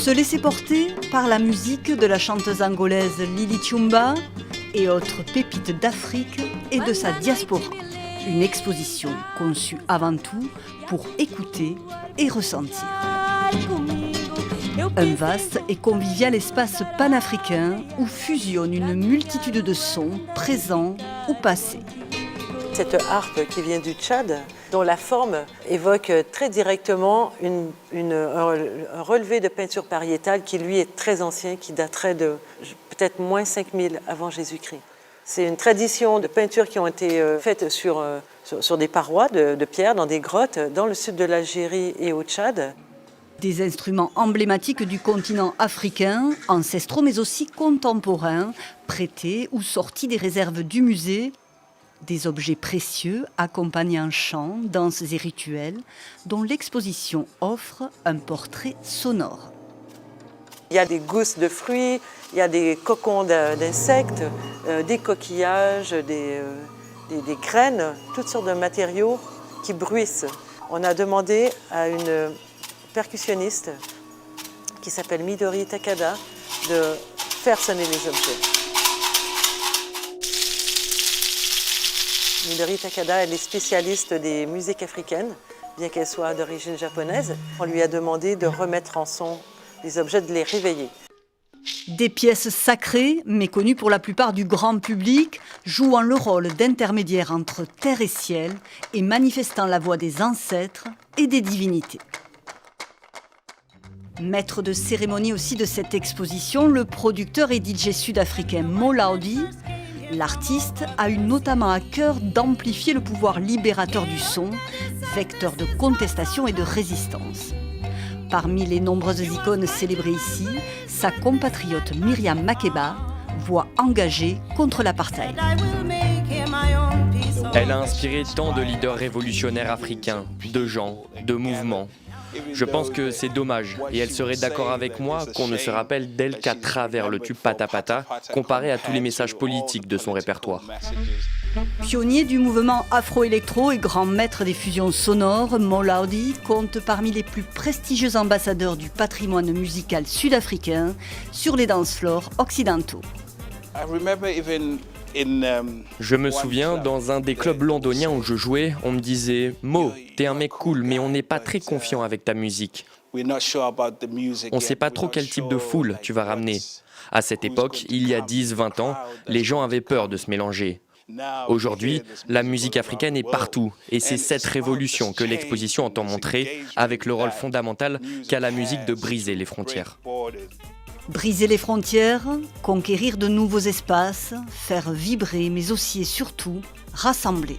Se laisser porter par la musique de la chanteuse angolaise Lily Chumba et autres pépites d'Afrique et de sa diaspora. Une exposition conçue avant tout pour écouter et ressentir. Un vaste et convivial espace panafricain où fusionne une multitude de sons présents ou passés. Cette harpe qui vient du Tchad, dont la forme évoque très directement un relevé de peinture pariétale qui lui est très ancien, qui daterait de peut-être moins 5000 avant Jésus-Christ. C'est une tradition de peintures qui ont été faites sur des parois de pierre, dans des grottes, dans le sud de l'Algérie et au Tchad. Des instruments emblématiques du continent africain, ancestraux mais aussi contemporains, prêtés ou sortis des réserves du musée. Des objets précieux accompagnant chants, danses et rituels dont l'exposition offre un portrait sonore. Il y a des gousses de fruits, il y a des cocons d'insectes, des coquillages, des graines, toutes sortes de matériaux qui bruissent. On a demandé à une percussionniste qui s'appelle Midori Takada de faire sonner les objets. Midori Takada, elle est spécialiste des musiques africaines, bien qu'elle soit d'origine japonaise. On lui a demandé de remettre en son les objets, de les réveiller. Des pièces sacrées, méconnues pour la plupart du grand public, jouant le rôle d'intermédiaire entre terre et ciel et manifestant la voix des ancêtres et des divinités. Maître de cérémonie aussi de cette exposition, le producteur et DJ sud-africain Mo Laudi. L'artiste a eu notamment à cœur d'amplifier le pouvoir libérateur du son, vecteur de contestation et de résistance. Parmi les nombreuses icônes célébrées ici, sa compatriote Miriam Makeba, voix engagée contre l'apartheid. Elle a inspiré tant de leaders révolutionnaires africains, de gens, de mouvements. Je pense que c'est dommage, et elle serait d'accord avec moi qu'on ne se rappelle d'elle qu'à travers le tube Pata Pata, comparé à tous les messages politiques de son répertoire. Pionnier du mouvement afro-électro et grand maître des fusions sonores, Mo Laudi compte parmi les plus prestigieux ambassadeurs du patrimoine musical sud-africain sur les dance-floors occidentaux. Je me souviens, dans un des clubs londoniens où je jouais, on me disait « Mo, t'es un mec cool, mais on n'est pas très confiant avec ta musique. On ne sait pas trop quel type de foule tu vas ramener. » À cette époque, il y a 10-20 ans, les gens avaient peur de se mélanger. Aujourd'hui, la musique africaine est partout, et c'est cette révolution que l'exposition entend montrer, avec le rôle fondamental qu'a la musique de briser les frontières. Briser les frontières, conquérir de nouveaux espaces, faire vibrer, mais aussi et surtout rassembler.